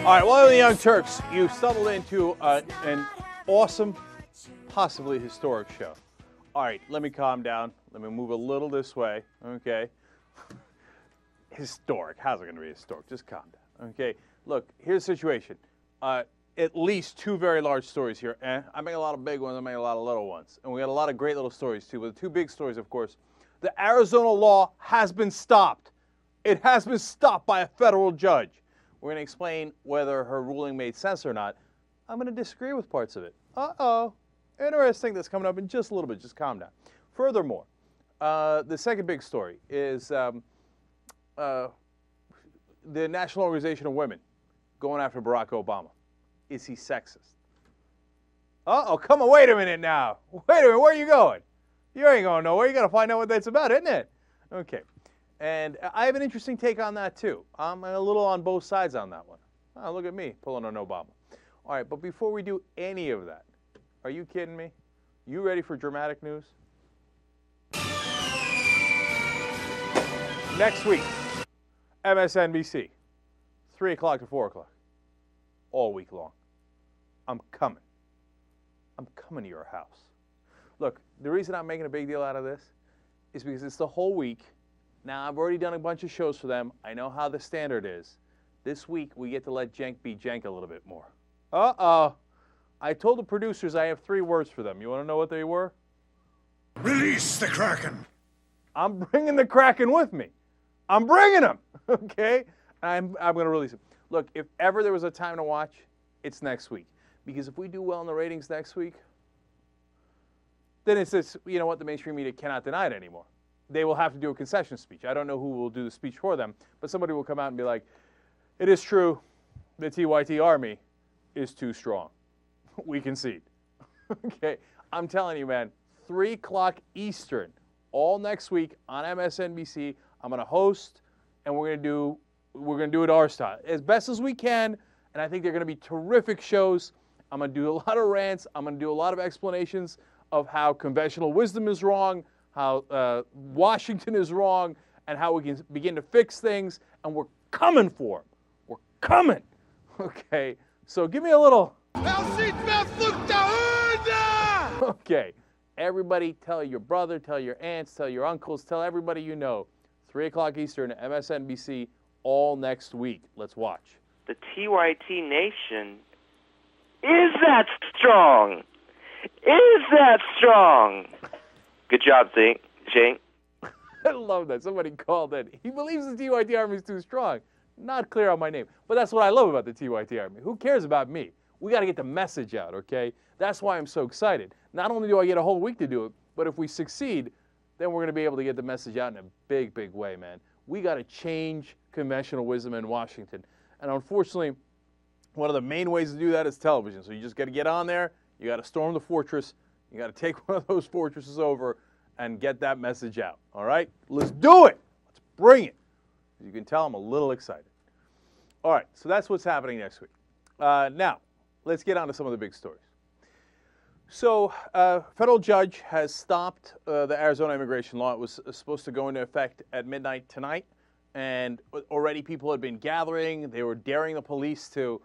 All right, well, the Young Turks, you stumbled into an awesome, possibly historic show. All right, let me calm down. Let me move a little this way, okay? Historic. How's it going to be historic? Just calm down, okay? Look, here's the situation. At least two very large stories here. I make a lot of big ones. I make a lot of little ones. And we got a lot of great little stories, too. But the two big stories, of course, the Arizona law has been stopped. It has been stopped by a federal judge. We're going to explain whether her ruling made sense or not. I'm going to disagree with parts of it. Uh-oh. Interesting. That's coming up in just a little bit. Just calm down. Furthermore, the second big story is the National Organization of Women going after Barack Obama. Is he sexist? Uh-oh. Come on. Wait a minute now. Wait a minute. Where are you going? You ain't going nowhere. You got to find out what that's about, isn't it? Okay. And I have an interesting take on that, too. I'm a little on both sides on that one. Oh, look at me pulling on Obama. All right, but before we do any of that, are you kidding me? You ready for dramatic news? Next week, MSNBC, 3 o'clock to 4 o'clock, all week long. I'm coming. I'm coming to your house. Look, the reason I'm making a big deal out of this is because it's the whole week. Now, I've already done a bunch of shows for them. I know how the standard is. This week, we get to let Jenk be Jenk a little bit more. Uh-oh. I told the producers I have 3 words for them. You want to know what they were? Release the Kraken. I'm bringing the Kraken with me. I'm bringing him, okay? I'm going to release him. Look, if ever there was a time to watch, it's next week. Because if we do well in the ratings next week, then it's this, you know what, the mainstream media cannot deny it anymore. They will have to do a concession speech. I don't know who will do the speech for them, but somebody will come out and be like, it is true, the TYT Army is too strong. We concede. Okay, I'm telling you, man, 3 o'clock Eastern, all next week on MSNBC. I'm going to host, and we're going to do it our style, as best as we can, and I think they're going to be terrific shows. I'm going to do a lot of rants. I'm going to do a lot of explanations of how conventional wisdom is wrong, how Washington is wrong, and how we can begin to fix things, and we're coming for them. We're coming. Okay, so give me a little. Okay, everybody tell your brother, tell your aunts, tell your uncles, tell everybody you know. 3 o'clock Eastern, MSNBC, all next week. Let's watch. The TYT Nation is that strong. Is that strong? Good job, Jane. I love that. Somebody called in. He believes the TYT Army is too strong. Not clear on my name. But that's what I love about the TYT Army. Who cares about me? We got to get the message out, okay? That's why I'm so excited. Not only do I get a whole week to do it, but if we succeed, then we're going to be able to get the message out in a big, big way, man. We got to change conventional wisdom in Washington. And unfortunately, one of the main ways to do that is television. So you just got to get on there. You got to storm the fortress. You got to take one of those fortresses over and get that message out. All right? Let's do it. Let's bring it. As you can tell, I'm a little excited. All right, so that's what's happening next week. Now, let's get on to some of the big stories. So, federal judge has stopped the Arizona immigration law. It was supposed to go into effect at midnight tonight, and already people had been gathering. They were daring the police to,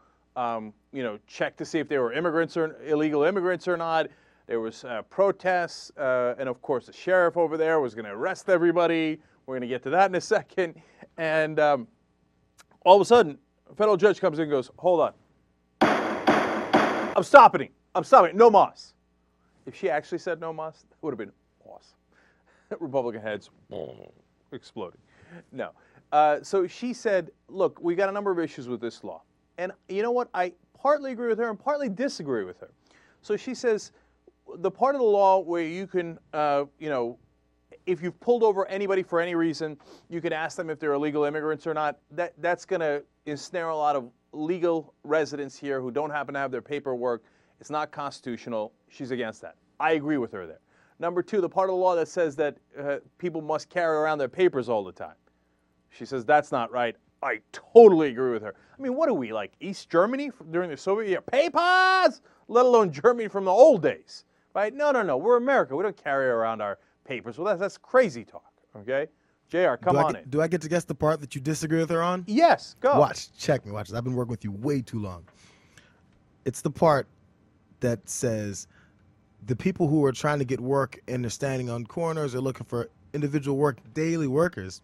check to see if they were immigrants or illegal immigrants or not. There was protests, and of course the sheriff over there was going to arrest everybody. We're going to get to that in a second. And all of a sudden, a federal judge comes in and goes, hold on. I'm stopping him. I'm stopping. No mas. If she actually said no mas, that would have been awesome. Republican heads exploding. No. So she said, look, we got a number of issues with this law. And you know what? I partly agree with her and partly disagree with her. So she says, the part of the law where you can, if you've pulled over anybody for any reason, you can ask them if they're illegal immigrants or not. That's going to ensnare a lot of legal residents here who don't happen to have their paperwork. It's not constitutional. She's against that. I agree with her there. Number 2, the part of the law that says that people must carry around their papers all the time. She says that's not right. I totally agree with her. I mean, what are we, like East Germany during the Soviet era? Papers! Let alone Germany from the old days, right? No. We're America. We don't carry around our papers. Well, that's crazy talk, okay? JR, come on in. Do I get to guess the part that you disagree with her on? Yes, go. Watch, check me, watch this. I've been working with you way too long. It's the part that says the people who are trying to get work and they're standing on corners or looking for individual work, daily workers,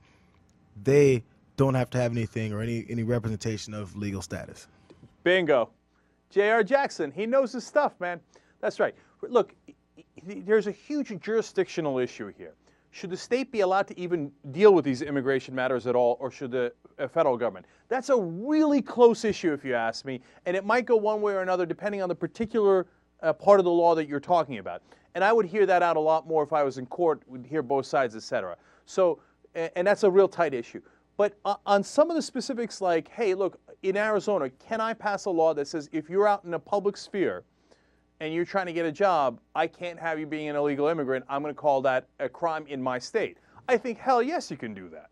they don't have to have anything or any representation of legal status. Bingo. J.R. Jackson, he knows his stuff, man. That's right. Look, there's a huge jurisdictional issue here. Should the state be allowed to even deal with these immigration matters at all, or should the federal government? That's a really close issue, if you ask me, and it might go one way or another depending on the particular part of the law that you're talking about. And I would hear that out a lot more if I was in court, would hear both sides, etc. So, and that's a real tight issue. But on some of the specifics like, hey, look, in Arizona, can I pass a law that says if you're out in a public sphere and you're trying to get a job, I can't have you being an illegal immigrant. I'm going to call that a crime in my state. I think, hell yes, you can do that.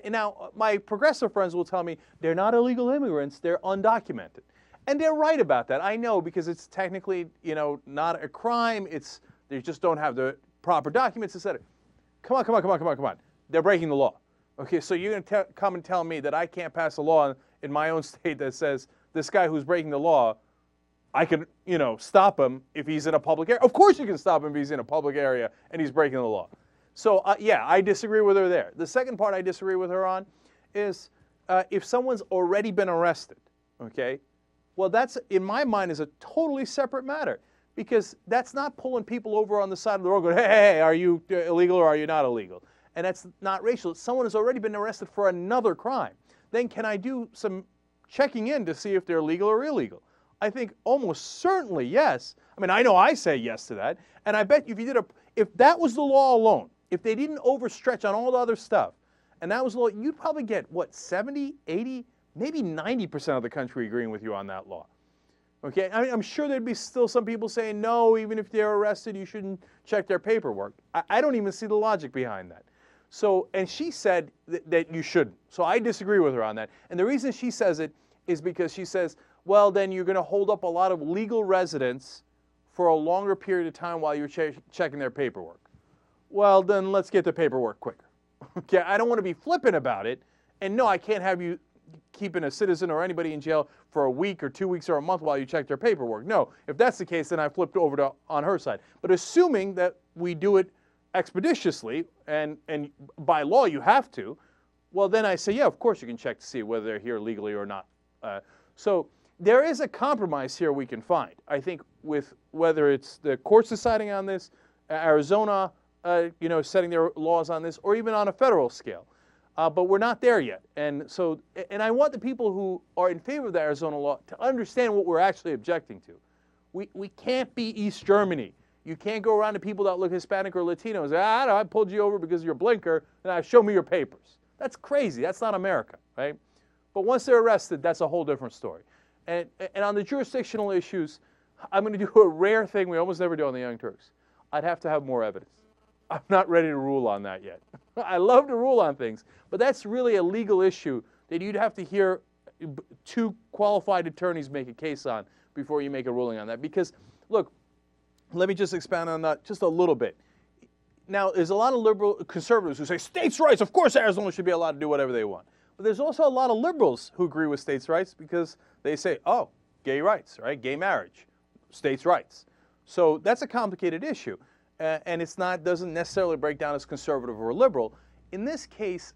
And now, my progressive friends will tell me they're not illegal immigrants, they're undocumented. And they're right about that. I know, because it's technically, not a crime. They just don't have the proper documents, etc. Come on. They're breaking the law. Okay, so you're going to come and tell me that I can't pass a law in my own state that says this guy who's breaking the law, I can, stop him if he's in a public area. Of course you can stop him if he's in a public area and he's breaking the law. So, yeah, I disagree with her there. The second part I disagree with her on is if someone's already been arrested, okay, well, that's, in my mind, is a totally separate matter, because that's not pulling people over on the side of the road going, hey, are you illegal or are you not illegal? And that's not racial. Someone has already been arrested for another crime. Then can I do some checking in to see if they're legal or illegal? I think almost certainly yes. I mean, I know I say yes to that. And I bet if that was the law alone, if they didn't overstretch on all the other stuff, and that was the law, you'd probably get, 70, 80, maybe 90% of the country agreeing with you on that law. Okay, I mean, I'm sure there'd be still some people saying, no, even if they're arrested, you shouldn't check their paperwork. I don't even see the logic behind that. So, and she said that you shouldn't. So I disagree with her on that. And the reason she says it is because she says, well, then you're going to hold up a lot of legal residents for a longer period of time while you're checking their paperwork. Well, then let's get the paperwork quicker. Okay, I don't want to be flippant about it. And no, I can't have you keeping a citizen or anybody in jail for a week or 2 weeks or a month while you check their paperwork. No, if that's the case, then I flipped over on her side. But assuming that we do it expeditiously, and by law you have to, well, then I say, yeah, of course you can check to see whether they're here legally or not. So there is a compromise here we can find, I think, with whether it's the courts deciding on this, Arizona, setting their laws on this, or even on a federal scale. But we're not there yet. And so, and I want the people who are in favor of the Arizona law to understand what we're actually objecting to. We can't be East Germany. You can't go around to people that look Hispanic or Latino and say, I pulled you over because of your blinker, and show me your papers. That's crazy. That's not America, right? But once they're arrested, that's a whole different story. And on the jurisdictional issues, I'm going to do a rare thing we almost never do on the Young Turks. I'd have to have more evidence. I'm not ready to rule on that yet. I love to rule on things, but that's really a legal issue that you'd have to hear two qualified attorneys make a case on before you make a ruling on that. Because, look, let me just expand on that just a little bit. Now, there's a lot of conservatives who say states' rights, of course Arizona should be allowed to do whatever they want. But there's also a lot of liberals who agree with states' rights because they say, oh, gay rights, right? Gay marriage, states' rights. So that's a complicated issue. And it's not, doesn't necessarily break down as conservative or liberal. In this case,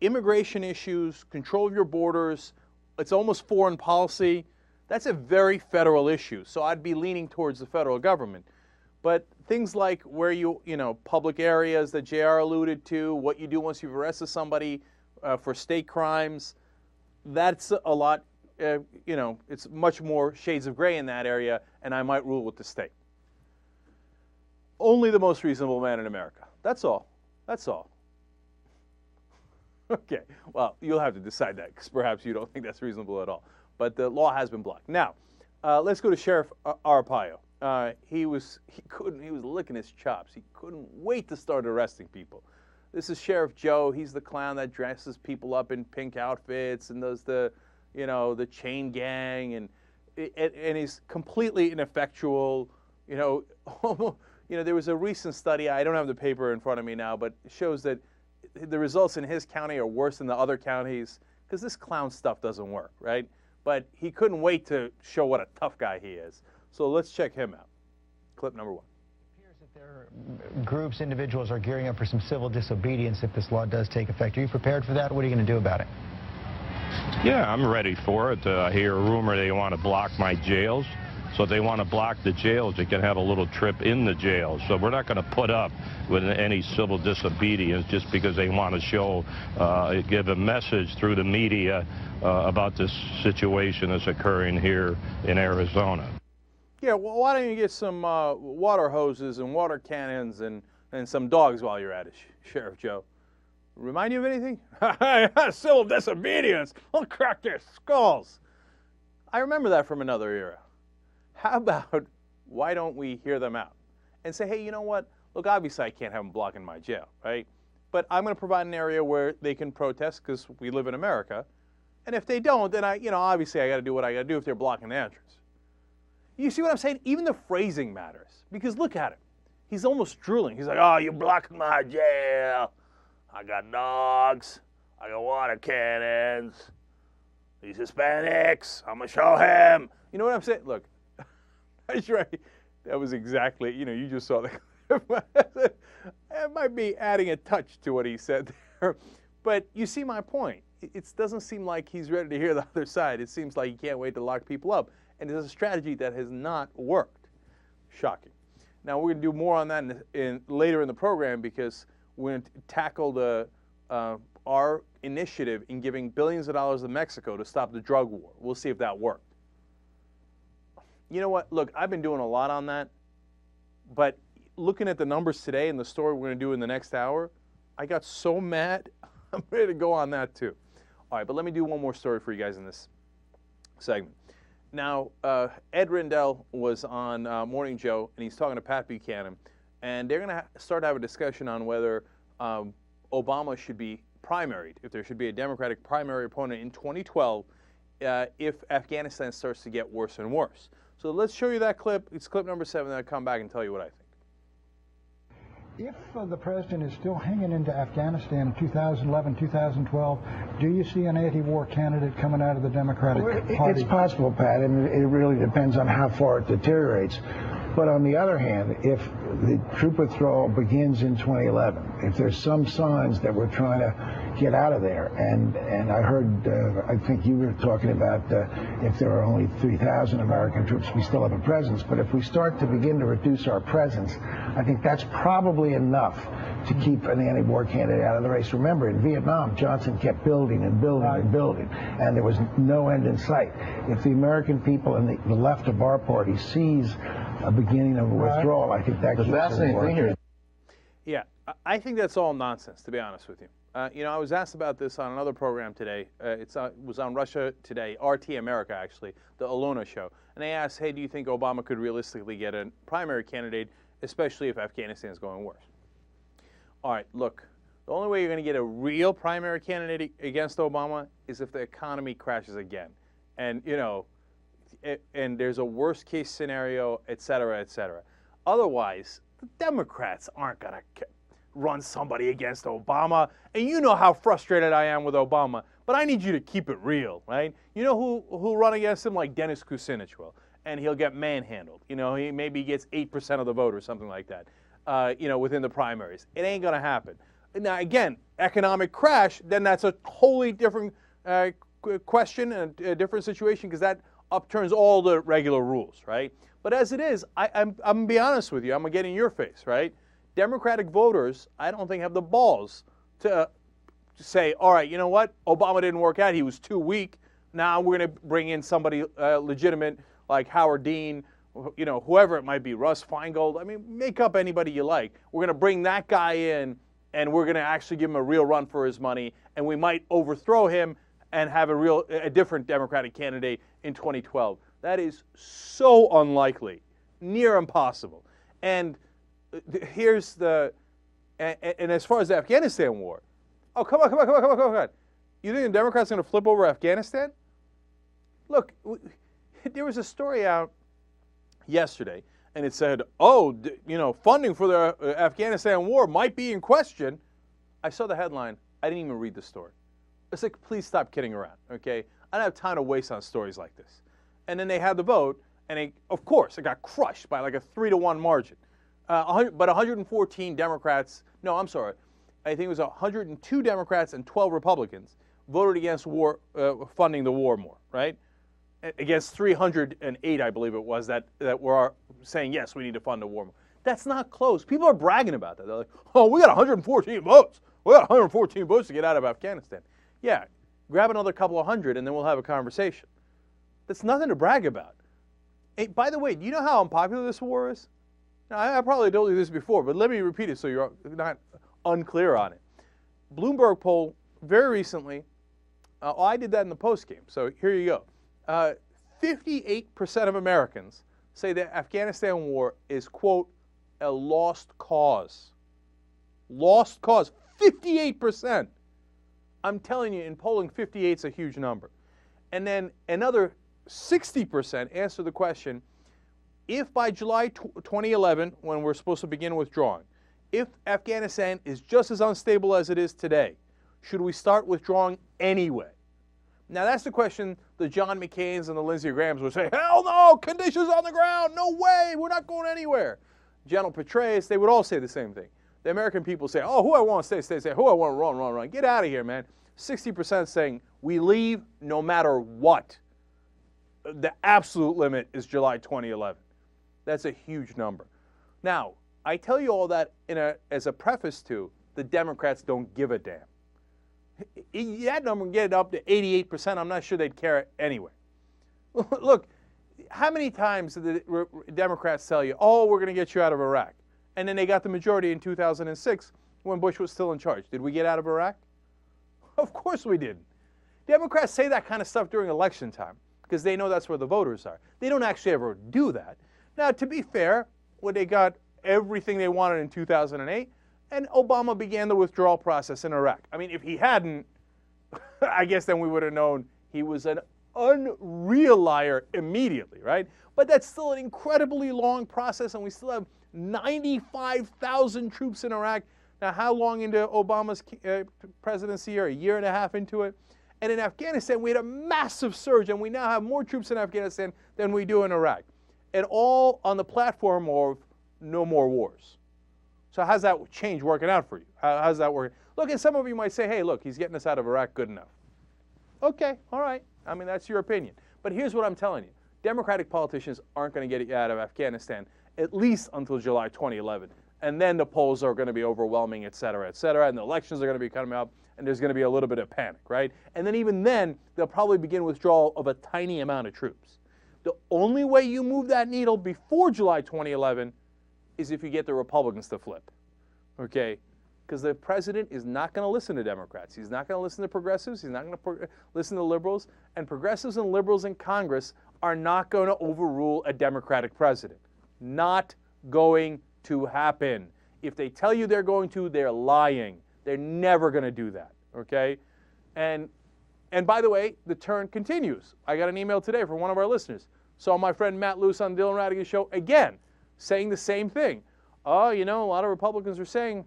immigration issues, control of your borders, it's almost foreign policy. That's a very federal issue. So I'd be leaning towards the federal government. But things like where public areas that JR alluded to, what you do once you've arrested somebody for state crimes, that's a lot, it's much more shades of gray in that area, and I might rule with the state. Only the most reasonable man in America. That's all. That's all. Okay. Well, you'll have to decide that because perhaps you don't think that's reasonable at all. But the law has been blocked. Now, let's go to Sheriff Arpaio. He was licking his chops. He couldn't wait to start arresting people. This is Sheriff Joe. He's the clown that dresses people up in pink outfits and does the chain gang, and he's completely ineffectual. There was a recent study, I don't have the paper in front of me now, but it shows that the results in his county are worse than the other counties, because this clown stuff doesn't work, right? But he couldn't wait to show what a tough guy he is. So let's check him out. Clip number 1. It appears that there are groups, individuals are gearing up for some civil disobedience if this law does take effect. Are you prepared for that? What are you going to do about it? Yeah, I'm ready for it. I hear a rumor they want to block my jails. So if they want to block the jails, they can have a little trip in the jails. So we're not going to put up with any civil disobedience just because they want to show, give a message through the media about this situation that's occurring here in Arizona. Yeah, well, why don't you get some water hoses and water cannons and some dogs while you're at it, Sheriff Joe? Remind you of anything? Civil disobedience. I'll crack their skulls. I remember that from another era. How about why don't we hear them out and say, hey, you know what? Look, obviously I can't have them blocking my jail, right? But I'm going to provide an area where they can protest because we live in America. And if they don't, then obviously I got to do what I got to do if they're blocking the entrance. You see what I'm saying? Even the phrasing matters, because look at him. He's almost drooling. He's like, oh, you're blocking my jail. I got dogs. I got water cannons. These Hispanics, I'm going to show him. You know what I'm saying? Look. That's right. That was exactly, you just saw the clip. It might be adding a touch to what he said there. But you see my point. It doesn't seem like he's ready to hear the other side. It seems like he can't wait to lock people up. And it's a strategy that has not worked. Shocking. Now, we're going to do more on that later in the program, because we're going to tackle our initiative in giving billions of dollars to Mexico to stop the drug war. We'll see if that worked. You know what? Look, I've been doing a lot on that, but looking at the numbers today and the story we're going to do in the next hour, I got so mad, I'm ready to go on that too. All right, but let me do one more story for you guys in this segment. Now, Ed Rendell was on Morning Joe, and he's talking to Pat Buchanan, and they're going to start to have a discussion on whether Obama should be primaried, if there should be a Democratic primary opponent in 2012 if Afghanistan starts to get worse and worse. So let's show you that clip. It's clip number 7, then I'll come back and tell you what I think. If the president is still hanging into Afghanistan in 2011, 2012, do you see an anti-war candidate coming out of the Democratic Party? It's possible, Pat, and it really depends on how far it deteriorates. But on the other hand, if the troop withdrawal begins in 2011, if there's some signs that we're trying to get out of there, and I heard, I think you were talking about if there are only 3,000 American troops, we still have a presence. But if we start to begin to reduce our presence, I think that's probably enough to keep an anti-war candidate out of the race. Remember, in Vietnam, Johnson kept building and building and building, and there was no end in sight. If the American people and the left of our party sees a beginning of a withdrawal, I think that keeps the war. Yeah, I think that's all nonsense, to be honest with you. I was asked about this on another program today. It was on Russia Today, RT America, actually, the Alona show. And they asked, hey, do you think Obama could realistically get a primary candidate, especially if Afghanistan is going worse? All right, look, the only way you're going to get a real primary candidate against Obama is if the economy crashes again. And, and there's a worst case scenario, et cetera, et cetera. Otherwise, the Democrats aren't going to run somebody against Obama. And you know how frustrated I am with Obama, but I need you to keep it real, right? You know who'll run against him? Like Dennis Kucinich will, and he'll get manhandled. He maybe gets 8% of the vote or something like that, within the primaries. It ain't going to happen. Now, again, economic crash, then that's a wholly different question and a different situation, because that upturns all the regular rules, right? But as it is, I'm going to be honest with you. I'm going to get in your face, right? Democratic voters, I don't think, have the balls to say, all right, you know what? Obama didn't work out. He was too weak. Now we're going to bring in somebody legitimate like Howard Dean, whoever it might be, Russ Feingold. I mean, make up anybody you like. We're going to bring that guy in, and we're going to actually give him a real run for his money, and we might overthrow him and have a different Democratic candidate in 2012. That is so unlikely, near impossible. And here's and as far as the Afghanistan war, oh, come on. You think the Democrats are going to flip over Afghanistan? Look, there was a story out yesterday, and it said, funding for the Afghanistan war might be in question. I saw the headline. I didn't even read the story. It's like, please stop kidding around, okay? I don't have time to waste on stories like this. And then they had the vote, and of course, it got crushed by like a 3-1 margin. But 114 Democrats, no, I'm sorry, I think it was 102 Democrats and 12 Republicans voted against war, funding the war more, right? Against 308, I believe it was, that were saying, yes, we need to fund the war more. That's not close. People are bragging about that. They're like, oh, we got 114 votes. We got 114 votes to get out of Afghanistan. Yeah, grab another couple of hundred and then we'll have a conversation. That's nothing to brag about. Hey, by the way, do you know how unpopular this war is? Now, I probably told you this before, but let me repeat it so you're not unclear on it. Bloomberg poll very recently, I did that in the postgame, so here you go. 58% of Americans say the Afghanistan war is, quote, a lost cause. Lost cause. 58%. I'm telling you, in polling, 58 is a huge number. And then another 60% answer the question, if by July 2011, when we're supposed to begin withdrawing, if Afghanistan is just as unstable as it is today, should we start withdrawing anyway? Now, that's the question the John McCains and the Lindsey Grahams would say, hell no, conditions on the ground, no way, we're not going anywhere. General Petraeus, they would all say the same thing. The American people say, oh, who I want to stay, who I want to run. Get out of here, man. 60% saying we leave no matter what. The absolute limit is July 2011. That's a huge number. Now, I tell you all that as a preface to the Democrats don't give a damn. That number can get up to 88%. I'm not sure they'd care anyway. Look, how many times did the Democrats tell you, oh, we're going to get you out of Iraq? And then they got the majority in 2006 when Bush was still in charge. Did we get out of Iraq? Of course we didn't. Democrats say that kind of stuff during election time because they know that's where the voters are. They don't actually ever do that. Now, to be fair, when they got everything they wanted in 2008, and Obama began the withdrawal process in Iraq. I mean, if he hadn't, I guess then we would have known he was an unreal liar immediately, right? But that's still an incredibly long process, and we still have 95,000 troops in Iraq. Now, how long into Obama's presidency? Or a year and a half into it? And in Afghanistan, we had a massive surge, and we now have more troops in Afghanistan than we do in Iraq. And all on the platform of no more wars. So how's that change working out for you? How's that working? Look, and some of you might say, hey, look, he's getting us out of Iraq good enough. Okay, all right. I mean, that's your opinion. But here's what I'm telling you. Democratic politicians aren't going to get you out of Afghanistan at least until July 2011. And then the polls are going to be overwhelming, et cetera, and the elections are going to be coming up, and there's going to be a little bit of panic, right? And then even then, they'll probably begin withdrawal of a tiny amount of troops. The only way you move that needle before July 2011 is if you get the Republicans to flip, okay? Because the president is not going to listen to Democrats. He's not going to listen to progressives. He's not going to listen to liberals. And progressives and liberals in Congress are not going to overrule a Democratic president. Not going to happen. If they tell you they're going to, they're lying. They're never going to do that, okay? And by the way, the turn continues. I got an email today from one of our listeners. Saw my friend Matt Luce on Dylan Radigan's show again, saying the same thing. Oh, you know, a lot of Republicans are saying,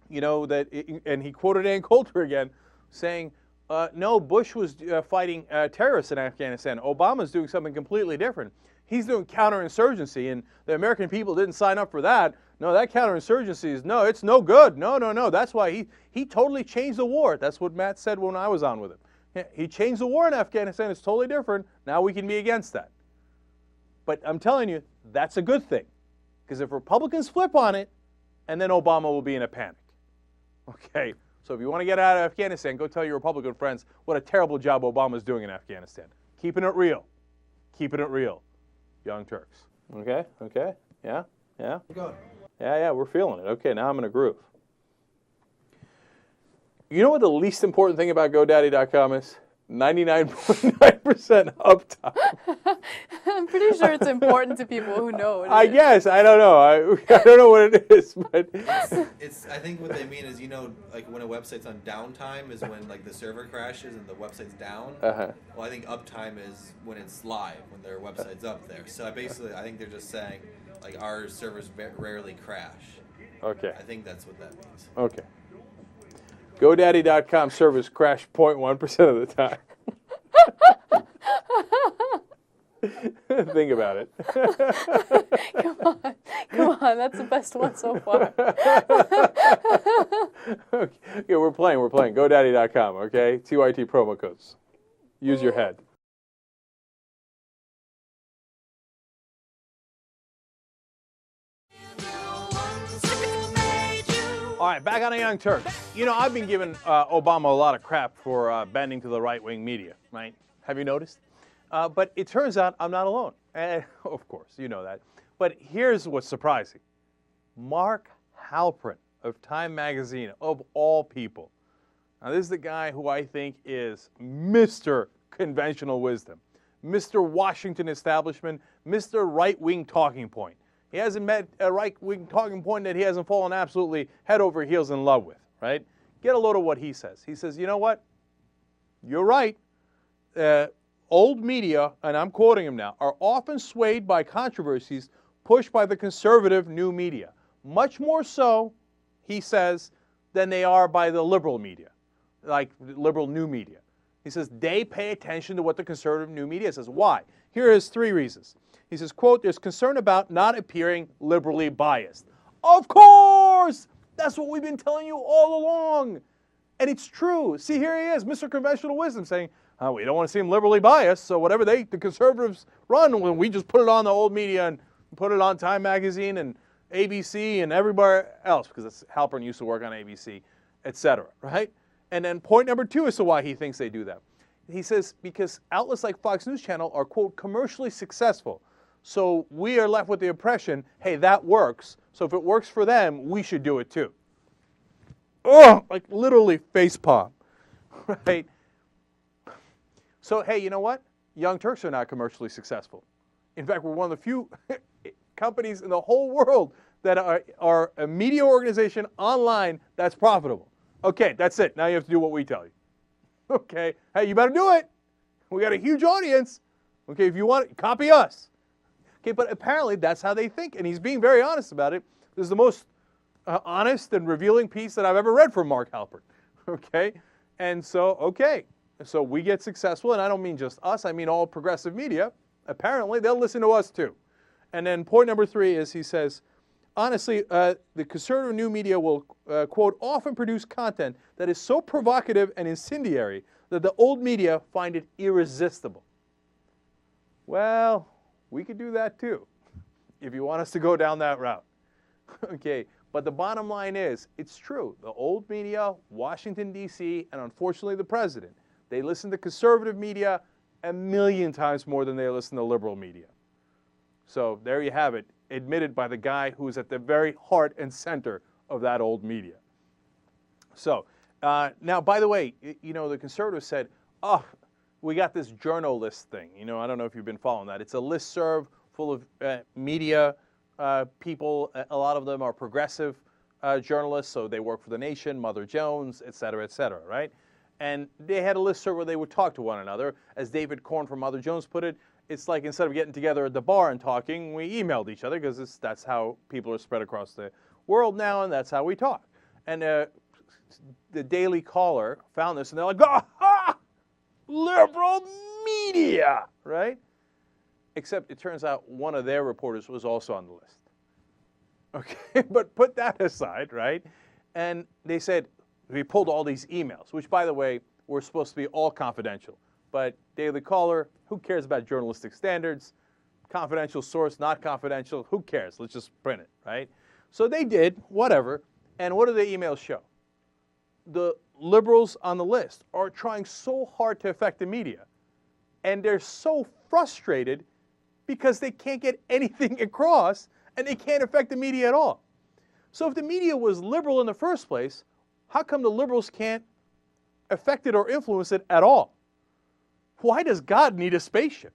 you know, that, and he quoted Ann Coulter again, saying, no, Bush was fighting terrorists in Afghanistan. Obama's doing something completely different. He's doing counterinsurgency, and the American people didn't sign up for that. No, that counterinsurgency is, no, it's no good. No. That's why he totally changed the war. That's what Matt said when I was on with him. He changed the war in Afghanistan. It's totally different. Now we can be against that. But I'm telling you, that's a good thing. Because if Republicans flip on it, and then Obama will be in a panic. Okay? So if you want to get out of Afghanistan, go tell your Republican friends what a terrible job Obama's doing in Afghanistan. Keeping it real. Keeping it real. Young Turks. Okay? Yeah? Go. Yeah, we're feeling it. Okay, now I'm in a groove. You know what the least important thing about GoDaddy.com is? 99.9% uptime. I'm pretty sure it's important to people who know it. I guess. I don't know. I don't know what it is, but it's. I think what they mean is, you know, like when a website's on downtime is when like the server crashes and the website's down. Uh-huh. Well, I think uptime is when it's live, when their website's up there. So I think they're just saying like our servers rarely crash. Okay. I think that's what that means. Okay. GoDaddy.com servers crash 0.1% of the time. Think about it. Come on, that's the best one so far. Okay, we're playing. GoDaddy.com, okay? TYT promo codes. Use your head. All right, back on the Young Turks. You know, I've been giving Obama a lot of crap for bending to the right-wing media, right? Have you noticed? But it turns out I'm not alone. And, of course, you know that. But here's what's surprising. Mark Halperin of Time Magazine, of all people. Now, this is the guy who I think is Mr. Conventional Wisdom, Mr. Washington Establishment, Mr. Right-Wing Talking Point. He hasn't met a right-wing talking point that he hasn't fallen absolutely head over heels in love with, right? Get a load of what he says. He says, you know what? You're right. Old media, and I'm quoting him now, are often swayed by controversies pushed by the conservative new media. Much more so, he says, than they are by the liberal media, like liberal new media. He says they pay attention to what the conservative new media says. Why? Here is 3 reasons. He says, quote, there's concern about not appearing liberally biased. Of course! That's what we've been telling you all along. And it's true. See, here he is, Mr. Conventional Wisdom, saying, oh, we don't want to seem liberally biased, so whatever the conservatives run, when we just put it on the old media and put it on Time Magazine and ABC and everybody else, because Halperin used to work on ABC, etc., right? And then point number 2 as to why he thinks they do that. He says, because outlets like Fox News Channel are, quote, commercially successful. So we are left with the impression, hey, that works. So if it works for them, we should do it too. Oh, like literally facepalm, right? So, hey, you know what? Young Turks are not commercially successful. In fact, we're one of the few companies in the whole world that are a media organization online that's profitable. Okay, that's it. Now you have to do what we tell you. Okay, hey, you better do it. We got a huge audience. Okay, if you want it, copy us. Okay, but apparently that's how they think, and he's being very honest about it. This is the most honest and revealing piece that I've ever read from Mark Halperin. Okay, and so, okay, so we get successful, and I don't mean just us, I mean all progressive media. Apparently, they'll listen to us too. And then point number 3 is he says, honestly, the conservative new media will, quote, often produce content that is so provocative and incendiary that the old media find it irresistible. Well, we could do that too, if you want us to go down that route. Okay, but the bottom line is, it's true. The old media, Washington, D.C., and unfortunately the president, they listen to conservative media 1,000,000 times more than they listen to liberal media. So there you have it, admitted by the guy who's at the very heart and center of that old media. So, now, by the way, you know, the conservatives said, oh, we got this JournoList thing. You know, I don't know if you've been following that. It's a listserv full of media people. A lot of them are progressive journalists, so they work for The Nation, Mother Jones, et cetera, right? And they had a listserv where they would talk to one another. As David Korn from Mother Jones put it, it's like instead of getting together at the bar and talking, we emailed each other because that's how people are spread across the world now, and that's how we talk. And the Daily Caller found this, and they're like, ah! Liberal media, right? Except it turns out one of their reporters was also on the list. Okay, but put that aside, right? And they said, we pulled all these emails, which, by the way, were supposed to be all confidential. But Daily Caller, who cares about journalistic standards? Confidential source, not confidential, who cares? Let's just print it, right? So they did, whatever. And what do the emails show? The liberals on the list are trying so hard to affect the media, and they're so frustrated because they can't get anything across and they can't affect the media at all. So if the media was liberal in the first place, how come the liberals can't affect it or influence it at all? Why does God need a spaceship?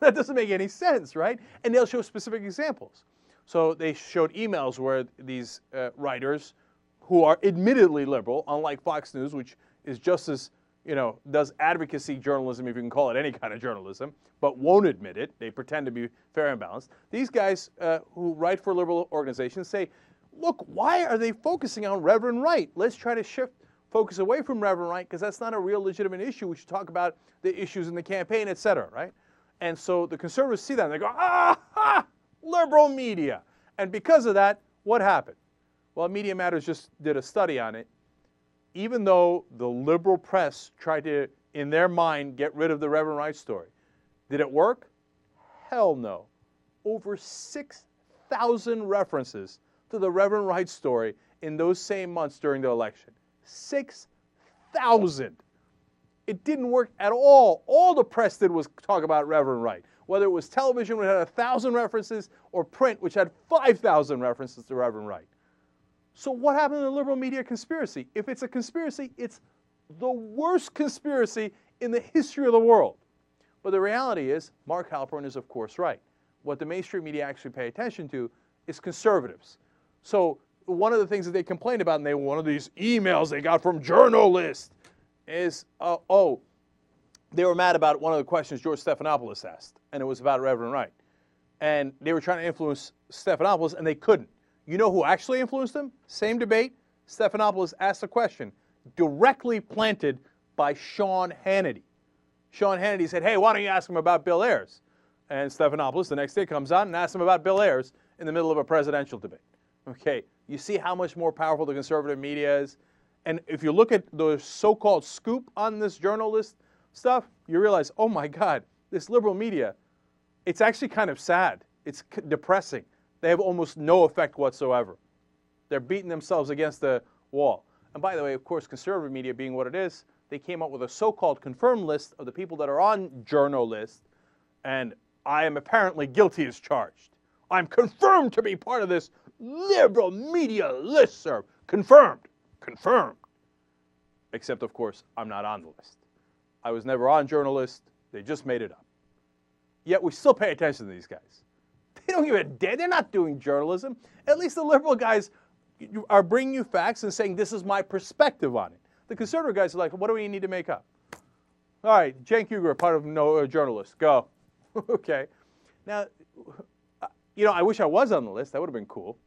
That doesn't make any sense, right? And they'll show specific examples. So they showed emails where these writers who are admittedly liberal, unlike Fox News, which is just as, you know, does advocacy journalism, if you can call it any kind of journalism, but won't admit it. They pretend to be fair and balanced. These guys who write for liberal organizations say, look, why are they focusing on Reverend Wright? Let's try to shift focus away from Reverend Wright because that's not a real legitimate issue. We should talk about the issues in the campaign, et cetera, right? And so the conservatives see that and they go, liberal media. And because of that, what happened? Well, Media Matters just did a study on it. Even though the liberal press tried to, in their mind, get rid of the Reverend Wright story, did it work? Hell no. Over 6,000 references to the Reverend Wright story in those same months during the election. 6,000. It didn't work at all. All the press did was talk about Reverend Wright. Whether it was television, which had 1,000 references, or print, which had 5,000 references to Reverend Wright. So what happened to the liberal media conspiracy? If it's a conspiracy, it's the worst conspiracy in the history of the world. But the reality is, Mark Halperin is of course right. What the mainstream media actually pay attention to is conservatives. So one of the things that they complained about, and one of these emails they got from JournoList, is, they were mad about one of the questions George Stephanopoulos asked, and it was about Reverend Wright. And they were trying to influence Stephanopoulos, and they couldn't. You know who actually influenced him? Same debate. Stephanopoulos asked a question directly planted by Sean Hannity. Sean Hannity said, hey, why don't you ask him about Bill Ayers? And Stephanopoulos the next day comes on and asks him about Bill Ayers in the middle of a presidential debate. Okay, you see how much more powerful the conservative media is? And if you look at the so-called scoop on this JournoList stuff, you realize, oh my God, this liberal media, it's actually kind of sad. It's depressing. They have almost no effect whatsoever. They're beating themselves against the wall. And by the way, of course, conservative media being what it is, they came up with a so-called confirmed list of the people that are on JournoList, and I am apparently guilty as charged. I'm confirmed to be part of this liberal media listserv. Confirmed. Confirmed. Except, of course, I'm not on the list. I was never on JournoList. They just made it up. Yet we still pay attention to these guys. They don't give a damn. They're not doing journalism. At least the liberal guys are bringing you facts and saying, this is my perspective on it. The conservative guys are like, what do we need to make up? All right, Cenk Uygur, part of JournoList. Go. Okay. Now, I wish I was on the list. That would have been cool.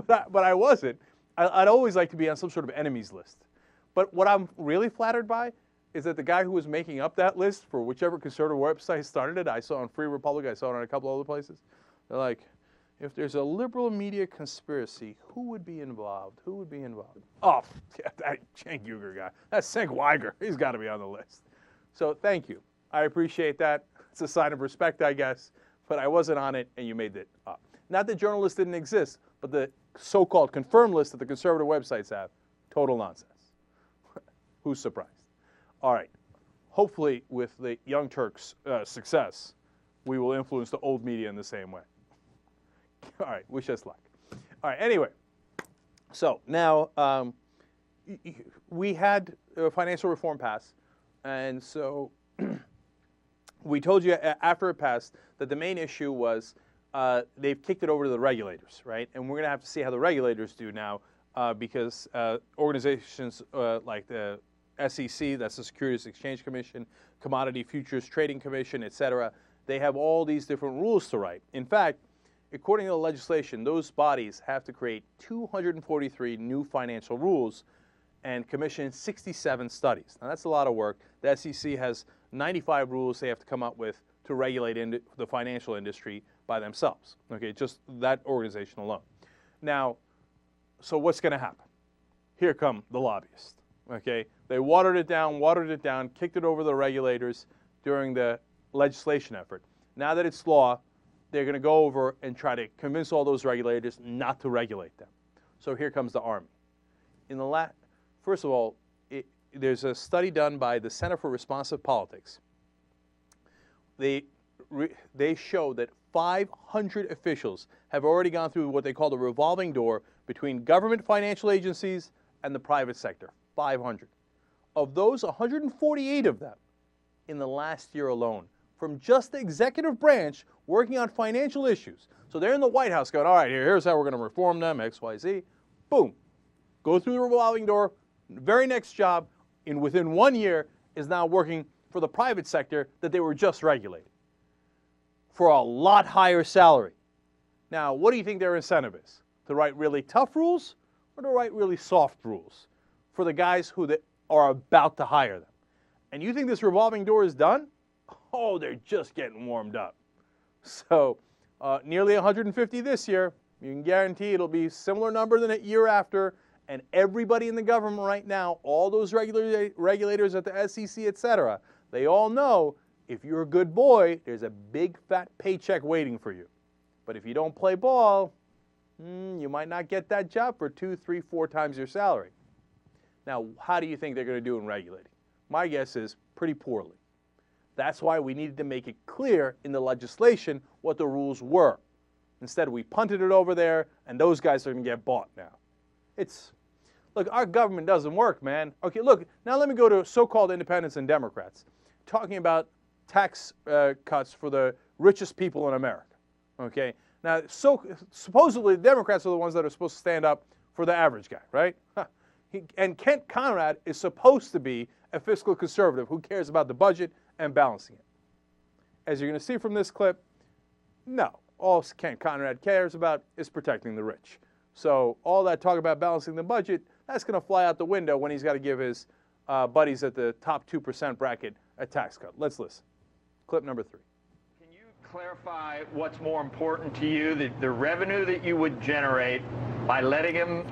but I wasn't. I'd always like to be on some sort of enemies list. But what I'm really flattered by is that the guy who was making up that list for whichever conservative website started it, I saw on Free Republic, I saw it on a couple other places, they're like, if there's a liberal media conspiracy, who would be involved? Who would be involved? Oh, yeah, that Cenk Uygur guy. That's Cenk Uygur. He's got to be on the list. So thank you. I appreciate that. It's a sign of respect, I guess. But I wasn't on it, and you made it up. Not that JournoList didn't exist, but the so-called confirmed list that the conservative websites have, total nonsense. Who's surprised? All right. Hopefully, with the Young Turks' success, we will influence the old media in the same way. All right. Wish us luck. All right. Anyway, so now we had financial reform pass, and so we told you after it passed that the main issue was they've kicked it over to the regulators, right? And we're going to have to see how the regulators do now because organizations like the SEC, that's the Securities Exchange Commission, Commodity Futures Trading Commission, et cetera, they have all these different rules to write. In fact, according to the legislation, those bodies have to create 243 new financial rules and commission 67 studies. Now, that's a lot of work. The SEC has 95 rules they have to come up with to regulate the financial industry by themselves. Okay, just that organization alone. Now, so what's going to happen? Here come the lobbyists. Okay, they watered it down, kicked it over the regulators during the legislation effort. Now that it's law, they're going to go over and try to convince all those regulators not to regulate them. So here comes the Army. First of all, there's a study done by the Center for Responsive Politics. They show that 500 officials have already gone through what they call the revolving door between government financial agencies and the private sector. 500. Of those, 148 of them in the last year alone, from just the executive branch working on financial issues. So they're in the White House going, all right, here's how we're going to reform them, X, Y, Z. Boom. Go through the revolving door. Very next job, within 1 year, is now working for the private sector that they were just regulating for a lot higher salary. Now, what do you think their incentive is? To write really tough rules or to write really soft rules for the guys who are about to hire them. And you think this revolving door is done? Oh, they're just getting warmed up. So nearly 150 this year. You can guarantee it'll be a similar number than a year after. And everybody in the government right now, all those regulators at the SEC, etc., they all know if you're a good boy, there's a big fat paycheck waiting for you. But if you don't play ball, you might not get that job for 2, 3, 4 times your salary. Now, how do you think they're going to do in regulating? My guess is pretty poorly. That's why we needed to make it clear in the legislation what the rules were. Instead, we punted it over there, and those guys are going to get bought now. Look, our government doesn't work, man. Okay, look, now let me go to so-called independents and Democrats talking about tax cuts for the richest people in America. Okay, now supposedly the Democrats are the ones that are supposed to stand up for the average guy, right? And Kent Conrad is supposed to be a fiscal conservative who cares about the budget and balancing it. As you're going to see from this clip, no, all Kent Conrad cares about is protecting the rich. So all that talk about balancing the budget, that's going to fly out the window when he's got to give his buddies at the top 2% bracket a tax cut. Let's listen. Clip number 3. Can you clarify what's more important to you, the revenue that you would generate by letting him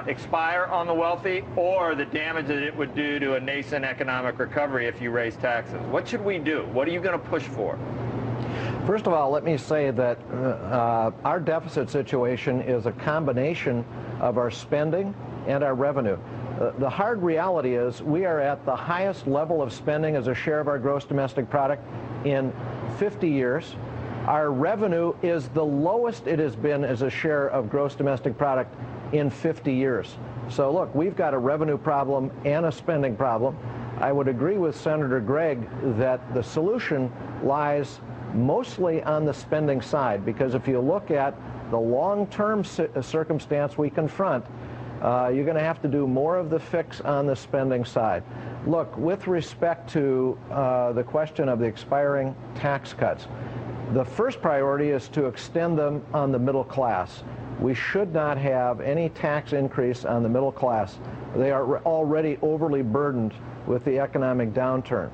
expire on the wealthy, or the damage that it would do to a nascent economic recovery if you raise taxes? What should we do? What are you going to push for? First of all, let me say that our deficit situation is a combination of our spending and our revenue. The hard reality is we are at the highest level of spending as a share of our gross domestic product in 50 years. Our revenue is the lowest it has been as a share of gross domestic product in 50 years. So look, we've got a revenue problem and a spending problem. I would agree with Senator Gregg that the solution lies mostly on the spending side, because if you look at the long-term circumstance we confront, you're going to have to do more of the fix on the spending side. Look, with respect to the question of the expiring tax cuts, the first priority is to extend them on the middle class. We should not have any tax increase on the middle class. They are already overly burdened with the economic downturn.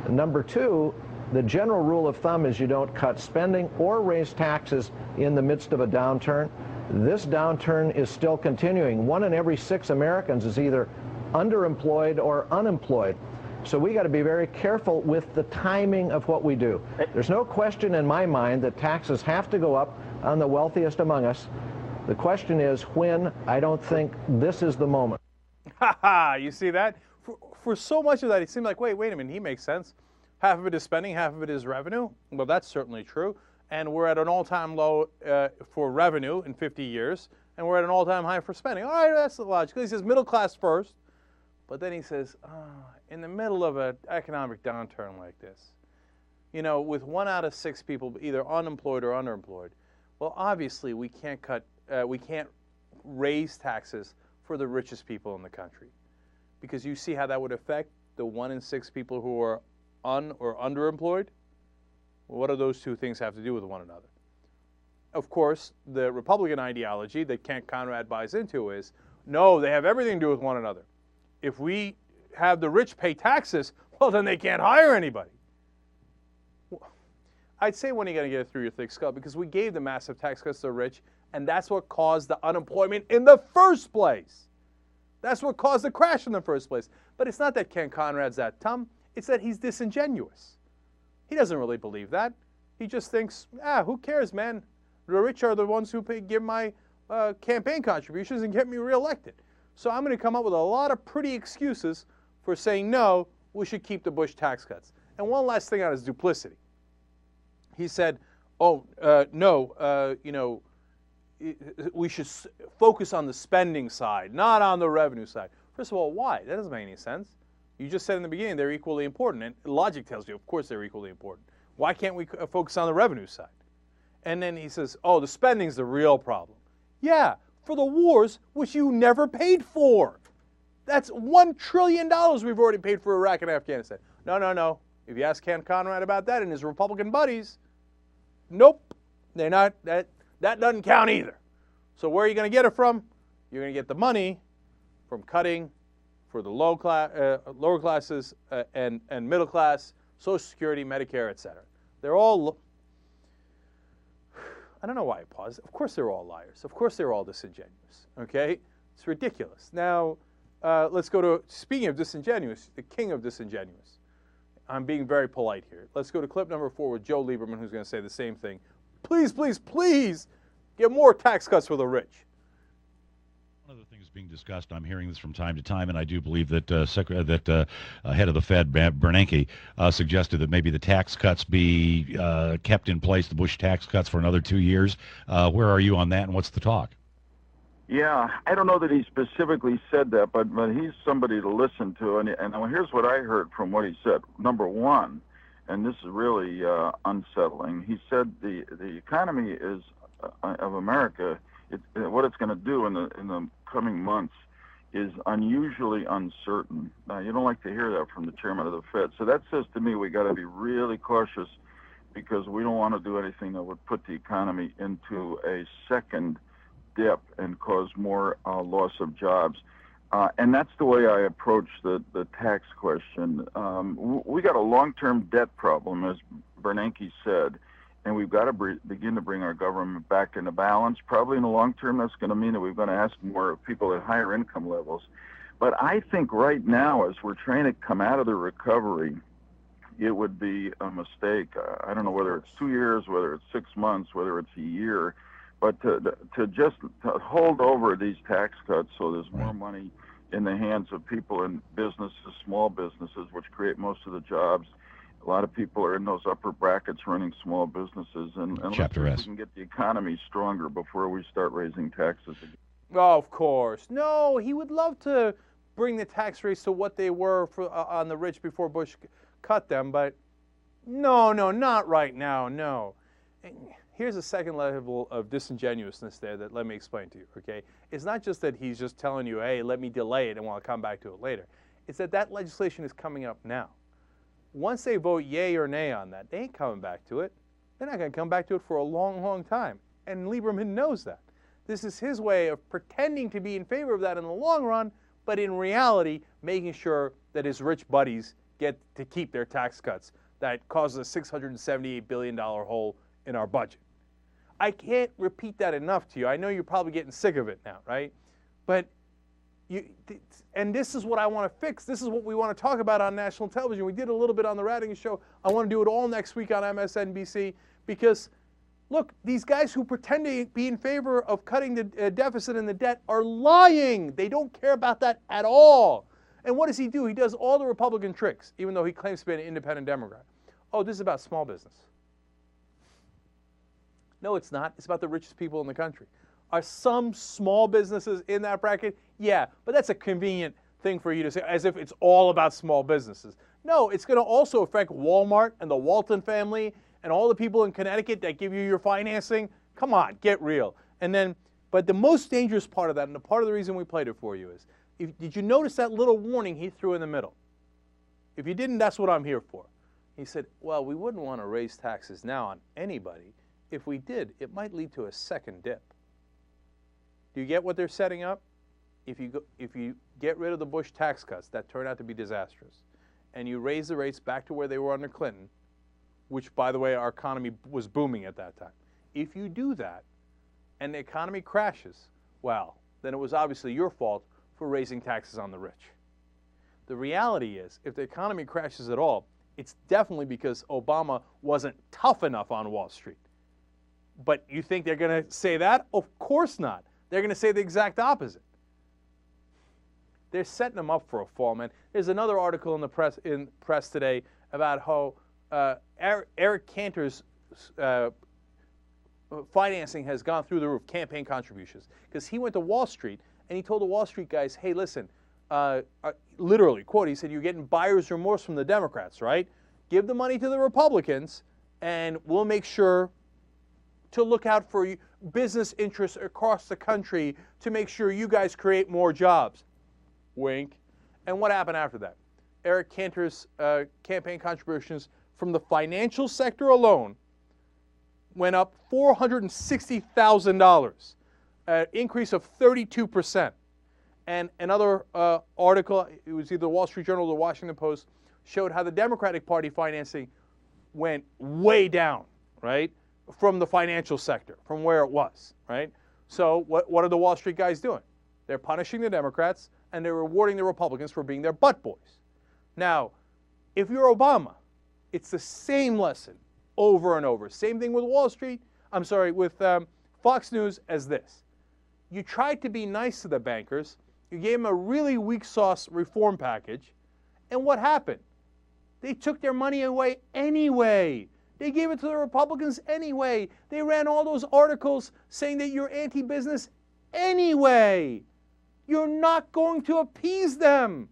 Number 2, the general rule of thumb is you don't cut spending or raise taxes in the midst of a downturn. This downturn is still continuing. 1 in every 6 Americans is either underemployed or unemployed. So we got to be very careful with the timing of what we do. There's no question in my mind that taxes have to go up on the wealthiest among us. The question is when. I don't think this is the moment. Ha ha! You see that? For so much of that, it seemed like, wait a minute, he makes sense. Half of it is spending, half of it is revenue. Well, that's certainly true. And we're at an all-time low for revenue in 50 years, and we're at an all-time high for spending. All right, that's logical. He says middle class first, but then he says, in the middle of an economic downturn like this, you know, with 1 out of 6 people either unemployed or underemployed, well, obviously we can't raise taxes for the richest people in the country, because you see how that would affect the 1 in 6 people who are or underemployed. Well, what do those two things have to do with one another? Of course, the Republican ideology that Kent Conrad buys into is, no, they have everything to do with one another. If we have the rich pay taxes, well, then they can't hire anybody. I'd say when are you going to get it through your thick skull? Because we gave the massive tax cuts to the rich, and that's what caused the unemployment in the first place. That's what caused the crash in the first place. But it's not that Kent Conrad's that dumb. It's that he's disingenuous. He doesn't really believe that. He just thinks, who cares, man? The rich are the ones who give my campaign contributions and get me reelected. So I'm going to come up with a lot of pretty excuses for saying, no, we should keep the Bush tax cuts. And one last thing on his duplicity. He said, we should focus on the spending side, not on the revenue side. First of all, why? That doesn't make any sense. You just said in the beginning they're equally important, and logic tells you, of course, they're equally important. Why can't we focus on the revenue side? And then he says, the spending's the real problem. Yeah, for the wars, which you never paid for. That's $1 trillion we've already paid for Iraq and Afghanistan. No. If you ask Ken Conrad about that and his Republican buddies, nope, they're not. That doesn't count either. So where are you going to get it from? You're going to get the money from cutting for the lower classes and middle class, Social Security, Medicare, etc. They're all, I don't know why I paused. Of course they're all liars. Of course they're all disingenuous, okay? It's ridiculous. Now, let's go to, speaking of disingenuous, the king of disingenuous. I'm being very polite here. Let's go to clip number 4 with Joe Lieberman, who's going to say the same thing. Please, please, please get more tax cuts for the rich. One of the things being discussed, I'm hearing this from time to time, and I do believe that head of the Fed, Bernanke, suggested that maybe the tax cuts be kept in place, the Bush tax cuts, for another 2 years. Where are you on that, and what's the talk? Yeah, I don't know that he specifically said that, but he's somebody to listen to. And here's what I heard from what he said. Number one, and this is really unsettling, he said the economy is of America, what it's going to do in the coming months is unusually uncertain. Now, you don't like to hear that from the chairman of the Fed. So that says to me we got to be really cautious, because we don't want to do anything that would put the economy into a second dip and cause more loss of jobs. And that's the way I approach the tax question. We got a long-term debt problem, as Bernanke said, and we've got to begin to bring our government back into balance. Probably in the long term, that's going to mean that we're going to ask more people at higher income levels. But I think right now, as we're trying to come out of the recovery, it would be a mistake. I don't know whether it's 2 years, whether it's 6 months, whether it's a year, but to just hold over these tax cuts so there's more money in the hands of people in businesses, small businesses, which create most of the jobs. A lot of people are in those upper brackets running small businesses, and let's see if we can get the economy stronger before we start raising taxes again. Oh, of course. No, he would love to bring the tax rates to what they were for, on the rich before Bush cut them, but no, not right now, no. Here's a second level of disingenuousness there that let me explain to you, okay? It's not just that he's just telling you, hey, let me delay it and I'll come back to it later. It's that legislation is coming up now. Once they vote yay or nay on that, they ain't coming back to it. They're not going to come back to it for a long, long time. And Lieberman knows that. This is his way of pretending to be in favor of that in the long run, but in reality, making sure that his rich buddies get to keep their tax cuts that causes a $678 billion hole in our budget. I can't repeat that enough to you. I know you're probably getting sick of it now, right? But and this is what I want to fix. This is what we want to talk about on national television. We did a little bit on the Rattigan Show. I want to do it all next week on MSNBC because, look, these guys who pretend to be in favor of cutting the deficit and the debt are lying. They don't care about that at all. And what does he do? He does all the Republican tricks, even though he claims to be an independent Democrat. Oh, this is about small business. No, it's not. It's about the richest people in the country. Are some small businesses in that bracket? Yeah, but that's a convenient thing for you to say, as if it's all about small businesses. No, it's going to also affect Walmart and the Walton family and all the people in Connecticut that give you your financing. Come on, get real. And then, but the most dangerous part of that, and the part of the reason we played it for you is, did you notice that little warning he threw in the middle? If you didn't, that's what I'm here for. He said, well, we wouldn't want to raise taxes now on anybody. If we did, it might lead to a second dip. Do you get what they're setting up? If you get rid of the Bush tax cuts that turned out to be disastrous, and you raise the rates back to where they were under Clinton, which, by the way, our economy was booming at that time. If you do that, and the economy crashes, well, then it was obviously your fault for raising taxes on the rich. The reality is, if the economy crashes at all, it's definitely because Obama wasn't tough enough on Wall Street. But you think they're going to say that? Of course not. They're going to say the exact opposite. They're setting them up for a fall, man. There's another article in the press today about how Eric Cantor's financing has gone through the roof, campaign contributions, because he went to Wall Street and he told the Wall Street guys, hey, listen, literally, quote, he said, you're getting buyer's remorse from the Democrats, right? Give the money to the Republicans and we'll make sure to look out for business interests across the country to make sure you guys create more jobs. Wink. And what happened after that? Eric Cantor's campaign contributions from the financial sector alone went up $460,000, an increase of 32%. And another article, it was either the Wall Street Journal or the Washington Post, showed how the Democratic Party financing went way down, right, from the financial sector, from where it was, right? So what are the Wall Street guys doing? They're punishing the Democrats, and they're rewarding the Republicans for being their butt boys. Now, if you're Obama, it's the same lesson over and over. Same thing with Wall Street, with Fox News as this. You tried to be nice to the bankers, you gave them a really weak sauce reform package, and what happened? They took their money away anyway. They gave it to the Republicans anyway. They ran all those articles saying that you're anti-business anyway. You're not going to appease them.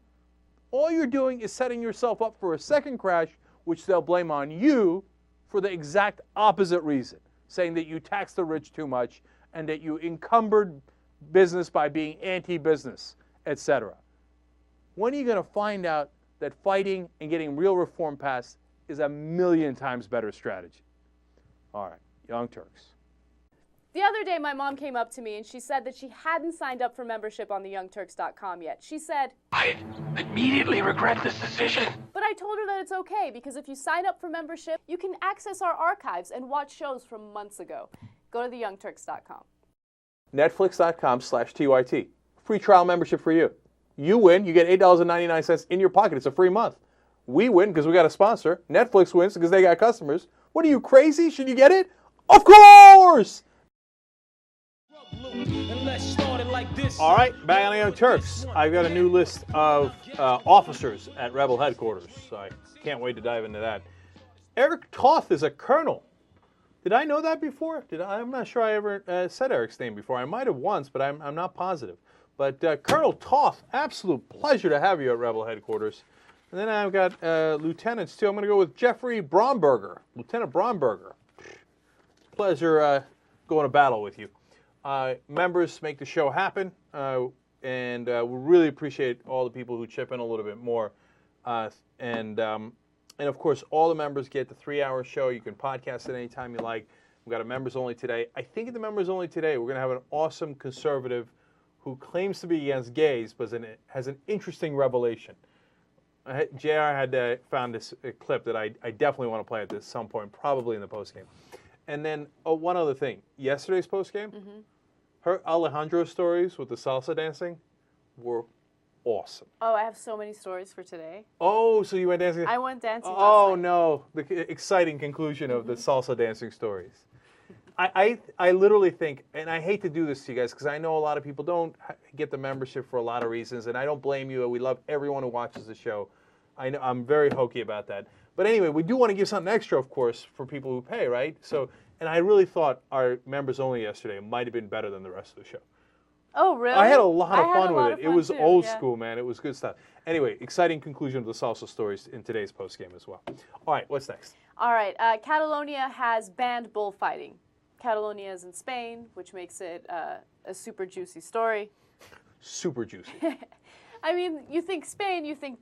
All you're doing is setting yourself up for a second crash, which they'll blame on you for the exact opposite reason, saying that you taxed the rich too much and that you encumbered business by being anti-business, etc. When are you going to find out that fighting and getting real reform passed is a million times better strategy? All right, Young Turks. The other day, my mom came up to me and she said that she hadn't signed up for membership on theyoungturks.com yet. She said, I immediately regret this decision. But I told her that it's okay because if you sign up for membership, you can access our archives and watch shows from months ago. Go to theyoungturks.com. Netflix.com/TYT. Free trial membership for you. You win, you get $8.99 in your pocket. It's a free month. We win because we got a sponsor. Netflix wins because they got customers. What are you, crazy? Should you get it? Of course! All right, back on the Young Turks. I've got a new list of officers at Rebel headquarters, so I can't wait to dive into that. Eric Toth is a colonel. Did I know that before? I'm not sure I ever said Eric's name before. I might have once, but I'm not positive. But Colonel Toth, absolute pleasure to have you at Rebel headquarters. And then I've got lieutenants, too. I'm going to go with Jeffrey Bromberger, Lieutenant Bromberger. Pleasure going to battle with you. Members make the show happen, and we really appreciate all the people who chip in a little bit more. And of course, all the members get the 3-hour show. You can podcast it anytime you like. We've got a members only today. I think at the members only today, we're going to have an awesome conservative who claims to be against gays, but has an interesting revelation. JR had found this clip that I definitely want to play at some point, probably in the postgame. And then, one other thing. Yesterday's postgame, her Alejandro stories with the salsa dancing were awesome. Oh, I have so many stories for today. Oh, so you went dancing? I went dancing last Oh, night. no. The exciting conclusion of the salsa dancing stories. I literally think, and I hate to do this to you guys because I know a lot of people don't get the membership for a lot of reasons, and I don't blame you. We love everyone who watches the show. I know I'm very hokey about that. But anyway, we do want to give something extra, of course, for people who pay, right? So, and I really thought our members only yesterday might have been better than the rest of the show. Oh, really? I had a lot of fun with it. It was too, old yeah. school, man. It was good stuff. Anyway, exciting conclusion of the salsa stories in today's postgame as well. All right, what's next? All right, Catalonia has banned bullfighting. Catalonia is in Spain, which makes it a super juicy story. Super juicy. I mean, you think Spain, you think,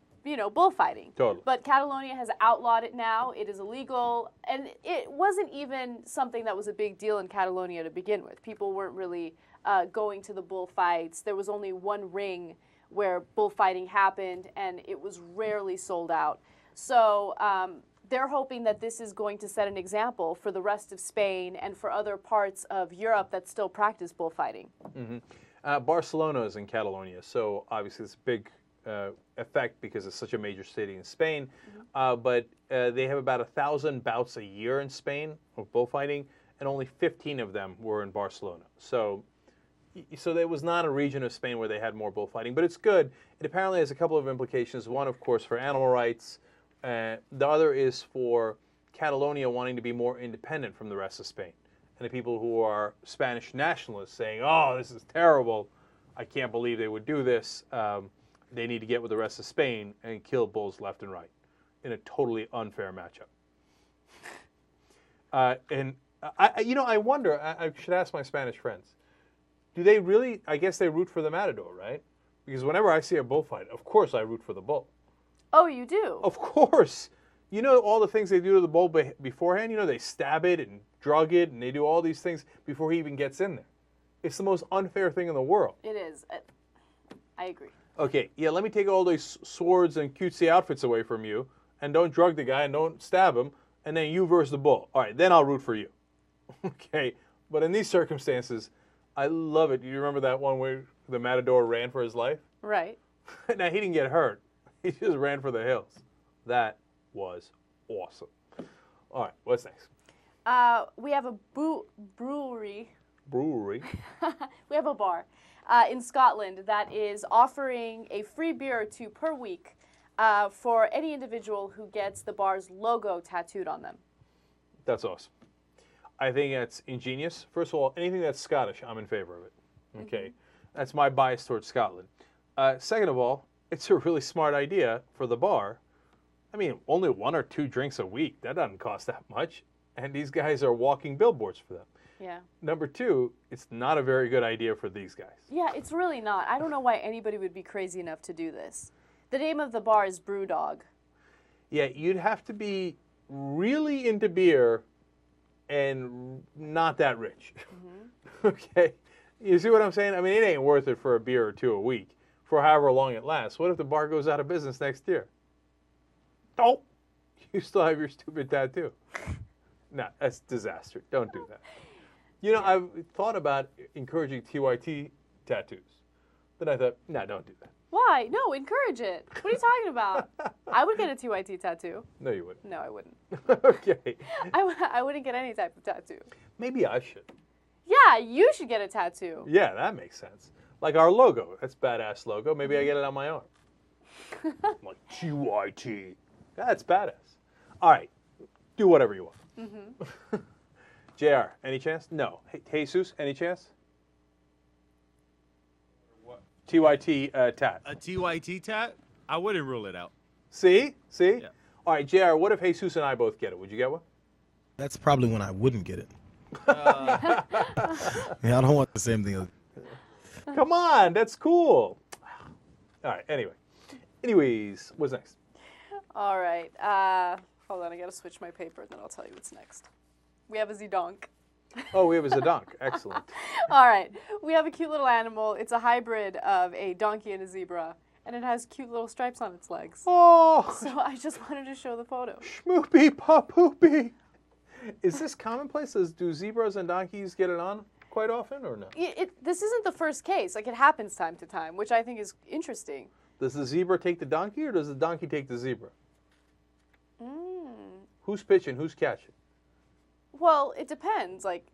bullfighting. Totally. But Catalonia has outlawed it now. It is illegal. And it wasn't even something that was a big deal in Catalonia to begin with. People weren't really going to the bullfights. There was only one ring where bullfighting happened, and it was rarely sold out. So they're hoping that this is going to set an example for the rest of Spain and for other parts of Europe that still practice bullfighting. Barcelona is in Catalonia, so obviously it's a big effect because it's such a major city in Spain. But they have about 1,000 bouts a year in Spain of bullfighting, and only 15 of them were in Barcelona. So there was not a region of Spain where they had more bullfighting, but it's good. It apparently has a couple of implications. One, of course, for animal rights. The other is for Catalonia wanting to be more independent from the rest of Spain. And the people who are Spanish nationalists saying, oh, this is terrible. I can't believe they would do this. They need to get with the rest of Spain and kill bulls left and right in a totally unfair matchup. I wonder, I should ask my Spanish friends, do they really, I guess they root for the matador, right? Because whenever I see a bullfight, of course I root for the bull. Oh, you do? Of course. You know all the things they do to the bull beforehand? You know, they stab it and drug it, and they do all these things before he even gets in there. It's the most unfair thing in the world. It is. I agree. Okay, yeah, let me take all these swords and cutesy outfits away from you, and don't drug the guy and don't stab him, and then you versus the bull. All right, then I'll root for you. Okay, but in these circumstances, I love it. You remember that one where the matador ran for his life? Right. Now, he didn't get hurt. He just ran for the hills. That was awesome. All right, what's next? We have a brewery. Brewery? We have a bar in Scotland that is offering a free beer or two per week for any individual who gets the bar's logo tattooed on them. That's awesome. I think that's ingenious. First of all, anything that's Scottish, I'm in favor of it. Okay? That's my bias towards Scotland. Second of all, it's a really smart idea for the bar. I mean, only 1 or 2 drinks a week. That doesn't cost that much. And these guys are walking billboards for them. Yeah. Number 2, it's not a very good idea for these guys. Yeah, it's really not. I don't know why anybody would be crazy enough to do this. The name of the bar is Brewdog. Yeah, you'd have to be really into beer and not that rich. Okay? You see what I'm saying? I mean, it ain't worth it for a beer or 2 a week for however long it lasts. What if the bar goes out of business next year? Oh, you still have your stupid tattoo. No, that's disaster. Don't do that. You know, I've thought about encouraging TYT tattoos. Then I thought, no, don't do that. Why? No, encourage it. What are you talking about? I would get a TYT tattoo. No, you wouldn't. No, I wouldn't. Okay. I wouldn't get any type of tattoo. Maybe I should. Yeah, you should get a tattoo. Yeah, that makes sense. Like our logo. That's a badass logo. Maybe I get it on my arm. Like TYT. That's badass. All right. Do whatever you want. JR, any chance? No. Jesus, any chance? What? TYT tat. A TYT tat? I wouldn't rule it out. See? See? Yeah. All right, JR, what if Jesus and I both get it? Would you get one? That's probably when I wouldn't get it. Yeah, I don't want the same thing. Come on, that's cool. All right, anyways, what's next? All right. Hold on, I got to switch my paper, and then I'll tell you what's next. We have a Zidonk. Oh, we have a Zidonk. Excellent. All right. We have a cute little animal. It's a hybrid of a donkey and a zebra, and it has cute little stripes on its legs. Oh! So I just wanted to show the photo. Schmoopy papoopy. Is this commonplace? Do zebras and donkeys get it on quite often, or no? This isn't the first case. Like, it happens time to time, which I think is interesting. Does the zebra take the donkey, or does the donkey take the zebra? Who's pitching? Who's catching? Well, it depends. Like,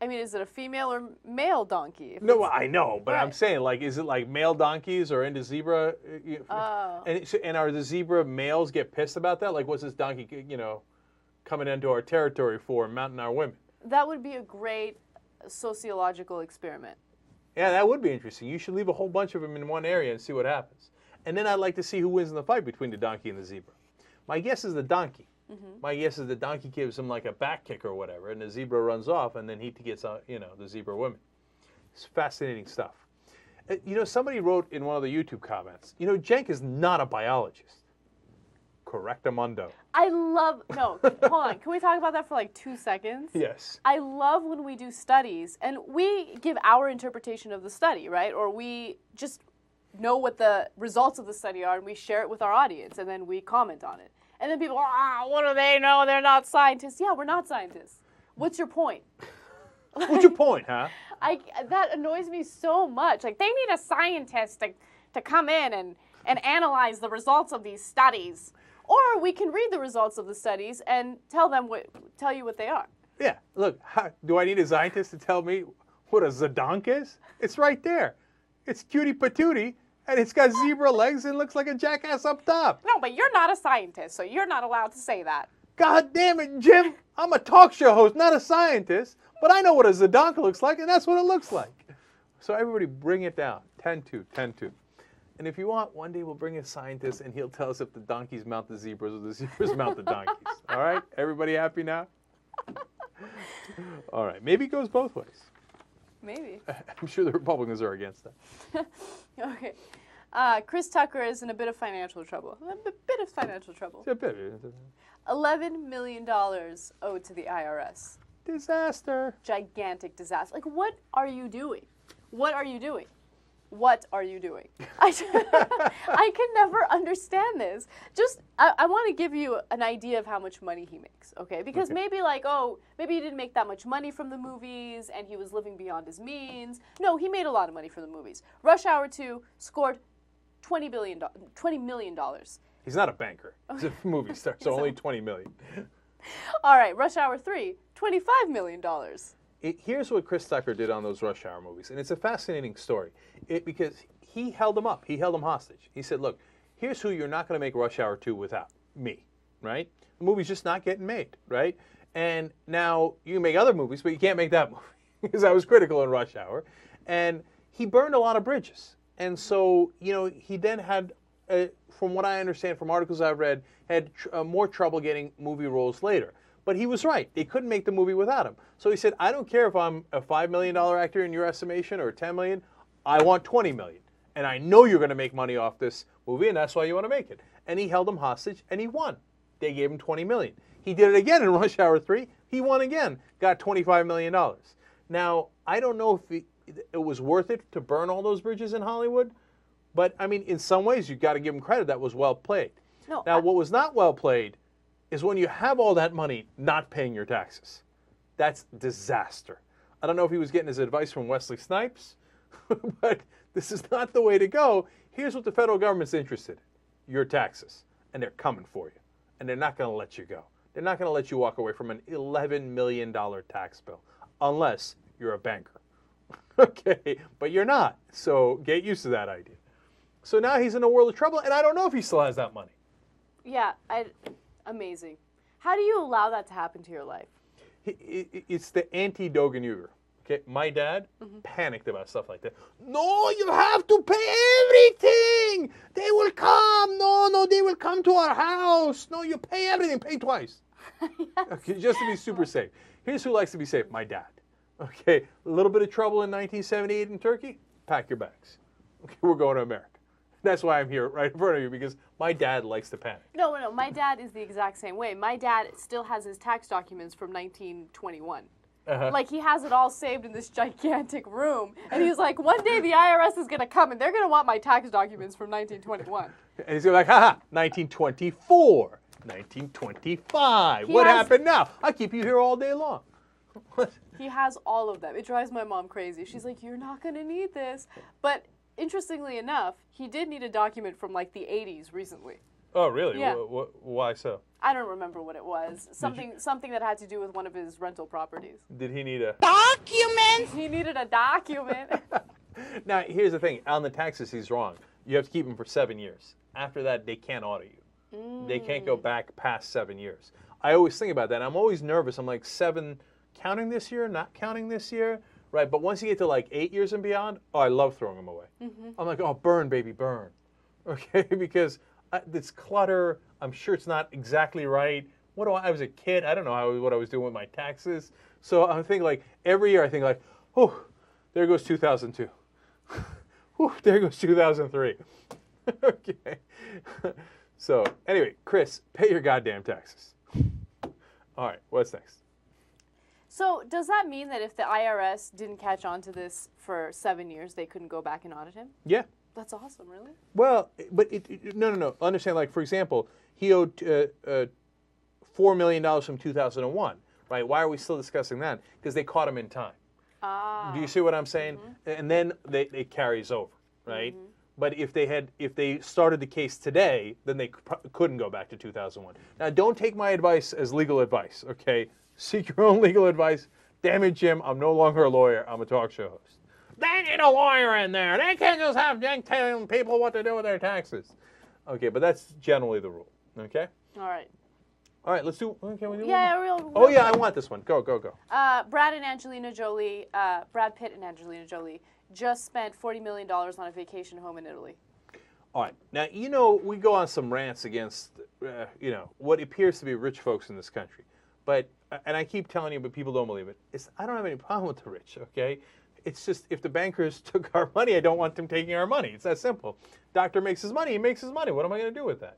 I mean, is it a female or male donkey? No, I know, but I'm saying, like, is it like male donkeys or into zebra? Oh. And are the zebra males get pissed about that? Like, what's this donkey, coming into our territory for and mounting our women? That would be a great sociological experiment. Yeah, that would be interesting. You should leave a whole bunch of them in one area and see what happens. And then I'd like to see who wins in the fight between the donkey and the zebra. My guess is the donkey. My guess is the donkey gives him like a back kick or whatever, and the zebra runs off, and then he gets, the zebra women. It's fascinating stuff. Somebody wrote in one of the YouTube comments, Cenk is not a biologist. Correctamundo. No, hold on. Can we talk about that for like 2 seconds? Yes. I love when we do studies, and we give our interpretation of the study, right? Or we just know what the results of the study are, and we share it with our audience, and then we comment on it. And then people are, what do they know? They're not scientists. Yeah, we're not scientists. What's your point? What's your point, huh? That annoys me so much. Like, they need a scientist to come in and analyze the results of these studies. Or we can read the results of the studies and tell you what they are. Yeah, look, do I need a scientist to tell me what a Zidonk is? It's right there. It's cutie patootie, and it's got zebra legs and looks like a jackass up top. No, but you're not a scientist, so you're not allowed to say that. God damn it, Jim. I'm a talk show host, not a scientist, but I know what a Zidonk looks like, and that's what it looks like. So everybody bring it down. 10-2, 10-2. And if you want, one day we'll bring a scientist, and he'll tell us if the donkeys mount the zebras or the zebras mount the donkeys. All right? Everybody happy now? All right. Maybe it goes both ways. Maybe. I'm sure the Republicans are against that. Okay. Chris Tucker is in a bit of financial trouble. A bit of financial trouble. A bit. $11 million owed to the IRS. Disaster. Gigantic disaster. Like, what are you doing? What are you doing? What are you doing? I can never understand this. Just, I want to give you an idea of how much money he makes, okay? Because maybe like, oh, maybe he didn't make that much money from the movies and he was living beyond his means. No, he made a lot of money from the movies. Rush Hour 2 scored $20 million. He's not a banker. He's a movie star, so only $20 million. All right, Rush Hour 3, $25 million. Here's what Chris Tucker did on those Rush Hour movies, and it's a fascinating story because he held them up. He held them hostage. He said, look, here's who you're not going to make Rush Hour 2 without, me, right? The movie's just not getting made, right? And now you can make other movies, but you can't make that movie because I was critical in Rush Hour. And he burned a lot of bridges. And so, you know, he then had, from what I understand from articles I've read, had more trouble getting movie roles later. But he was right. They couldn't make the movie without him. So he said, I don't care if I'm a $5 million actor in your estimation or $10 million. I want $20 million. And I know you're going to make money off this movie, and that's why you want to make it. And he held them hostage, and he won. They gave him $20 million. He did it again in Rush Hour 3. He won again, got $25 million. Now, I don't know if it was worth it to burn all those bridges in Hollywood, but, I mean, in some ways, you've got to give him credit. That was well played. No, now, what was not well played is when you have all that money not paying your taxes. That's disaster. I don't know if he was getting his advice from Wesley Snipes, but this is not the way to go. Here's what the federal government's interested in, your taxes, and they're coming for you, and they're not going to let you go. They're not going to let you walk away from an $11 million tax bill unless you're a banker. Okay, but you're not, so get used to that idea. So now he's in a world of trouble, and I don't know if he still has that money. Yeah, amazing. How do you allow that to happen to your life? It's the anti-Dogen Uyghur. Okay, my dad panicked about stuff like that. No, you have to pay everything. They will come. No, they will come to our house. No, you pay everything. Pay twice. Yes. Okay, just to be super safe. Here's who likes to be safe. My dad. Okay, a little bit of trouble in 1978 in Turkey. Pack your bags. Okay, we're going to America. That's why I'm here right in front of you, because my dad likes to panic. No. My dad is the exact same way. My dad still has his tax documents from 1921. Like, he has it all saved in this gigantic room. And he's like, one day the IRS is going to come, and they're going to want my tax documents from 1921. And he's going to be like, haha, 1924, 1925. What happened now? I'll keep you here all day long. He has all of them. It drives my mom crazy. She's like, you're not going to need this. But interestingly enough, he did need a document from like the 80s recently. Oh, really? Yeah. Why so? I don't remember what it was. Something that had to do with one of his rental properties. Did he need a document? He needed a document. Now, here's the thing. On the taxes, he's wrong. You have to keep him for 7 years. After that, they can't audit you. They can't go back past 7 years. I always think about that. I'm always nervous. I'm like, 7, counting this year, not counting this year? Right, but once you get to like 8 years and beyond, oh, I love throwing them away. I'm like, oh, burn, baby, burn. Okay, because it's clutter. I'm sure it's not exactly right. I was a kid. I don't know what I was doing with my taxes. So I'm thinking like every year I think like, oh, there goes 2002. Whew, there goes 2003. Okay. So anyway, Chris, pay your goddamn taxes. All right, what's next? So does that mean that if the IRS didn't catch on to this for 7 years, they couldn't go back and audit him? Yeah. That's awesome, really? Well, but no. Understand, like, for example, he owed $4 million from 2001, right? Why are we still discussing that? Because they caught him in time. Do you see what I'm saying? And then it carries over, right? But if they started the case today, then they couldn't go back to 2001. Now, don't take my advice as legal advice, okay? Seek your own legal advice. Damn it, Jim, I'm no longer a lawyer. I'm a talk show host. They need a lawyer in there. They can't just have Jake telling people what to do with their taxes. Okay, but that's generally the rule, okay? All right. All right, let's do, can we do one? Real oh, yeah, I want this one. Go. Brad and Angelina Jolie, Brad Pitt and Angelina Jolie just spent $40 million on a vacation home in Italy. All right. Now, we go on some rants against, what appears to be rich folks in this country. But, and I keep telling you, but people don't believe it. I don't have any problem with the rich, okay? It's just if the bankers took our money, I don't want them taking our money. It's that simple. Doctor makes his money, he makes his money. What am I going to do with that?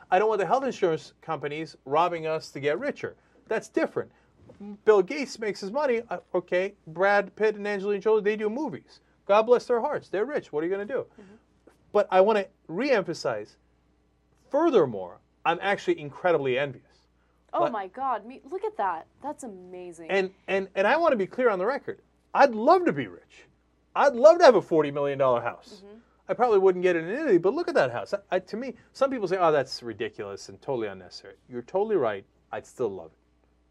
I don't want the health insurance companies robbing us to get richer. That's different. Bill Gates makes his money. Okay, Brad Pitt and Angelina Jolie, they do movies. God bless their hearts. They're rich. What are you going to do? But I want to re-emphasize, furthermore, I'm actually incredibly envious. Oh my God! Look at that. That's amazing. And I want to be clear on the record. I'd love to be rich. I'd love to have a $40 million house. I probably wouldn't get it in Italy, but look at that house. To me, some people say, oh, that's ridiculous and totally unnecessary. You're totally right. I'd still love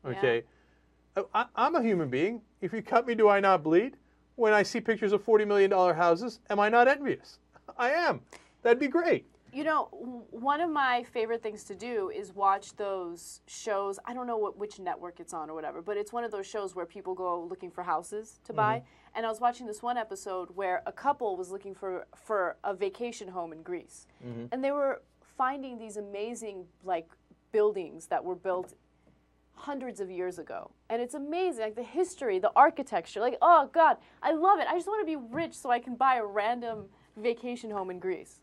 it. Okay? Yeah. I'm a human being. If you cut me, do I not bleed? When I see pictures of $40 million houses, am I not envious? I am. That'd be great. You know, one of my favorite things to do is watch those shows. I don't know which network it's on or whatever, but it's one of those shows where people go looking for houses to buy. And I was watching this one episode where a couple was looking for a vacation home in Greece. And they were finding these amazing, like, buildings that were built hundreds of years ago. And it's amazing, like the history, the architecture. Like, oh, God, I love it. I just want to be rich so I can buy a random vacation home in Greece.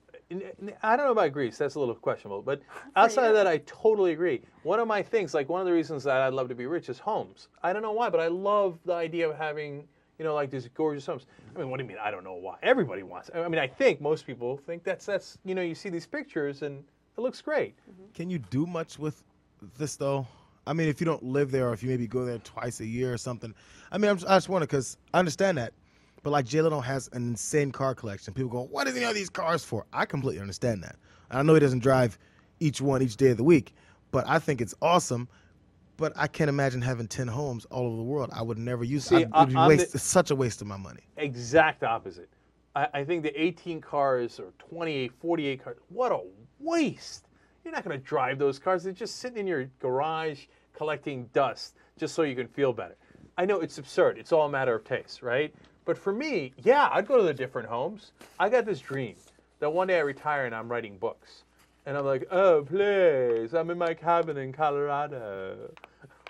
I don't know about Greece. That's a little questionable. But outside of that, I totally agree. One of my things, like one of the reasons that I'd love to be rich is homes. I don't know why, but I love the idea of having, you know, like these gorgeous homes. I mean, what do you mean? I don't know why. Everybody wants it. I mean, I think most people think that's you know, you see these pictures and it looks great. Can you do much with this, though? I mean, if you don't live there or if you maybe go there twice a year or something. I mean, I just wonder because I understand that. But like Jay Leno has an insane car collection. People go, what does he have these cars for? I completely understand that. I know he doesn't drive each one each day of the week, but I think it's awesome. But I can't imagine having 10 homes all over the world. I would never use it. It's such a waste of my money. Exact opposite. I think the 18 cars or 28, 48 cars, what a waste. You're not going to drive those cars. They're just sitting in your garage collecting dust just so you can feel better. I know it's absurd. It's all a matter of taste, right? But for me, yeah, I'd go to the different homes. I got this dream that one day I retire and I'm writing books. And I'm like, oh, please, I'm in my cabin in Colorado.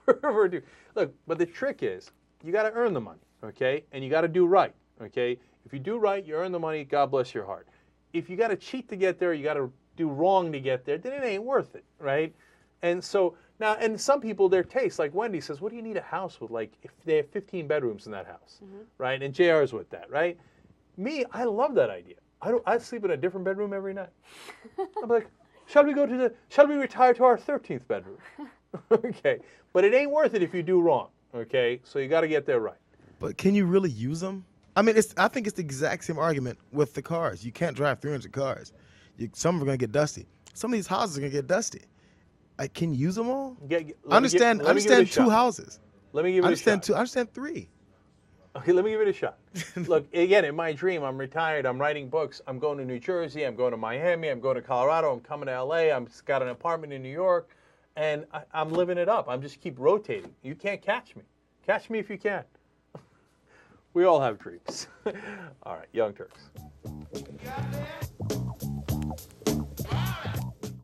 Look, but the trick is you got to earn the money, okay? And you got to do right, okay? If you do right, you earn the money, God bless your heart. If you got to cheat to get there, you got to do wrong to get there, then it ain't worth it, right? And so now, and some people, their taste, like Wendy says, what do you need a house with? Like, if they have 15 bedrooms in that house, right? And JR's with that, right? Me, I love that idea. I'd sleep in a different bedroom every night. I'm like, shall we retire to our 13th bedroom? Okay, but it ain't worth it if you do wrong, okay? So you got to get there right. But can you really use them? I mean, I think it's the exact same argument with the cars. You can't drive 300 cars. Some are going to get dusty. Some of these houses are going to get dusty. Can you use them all? I understand 2 houses. Let me give it a shot. I understand 3. Okay, let me give it a shot. Look, again, in my dream, I'm retired. I'm writing books. I'm going to New Jersey. I'm going to Miami. I'm going to Colorado. I'm coming to L.A. I've got an apartment in New York. And I'm living it up. I'm just keep rotating. You can't catch me. Catch me if you can. We all have dreams. All right, Young Turks.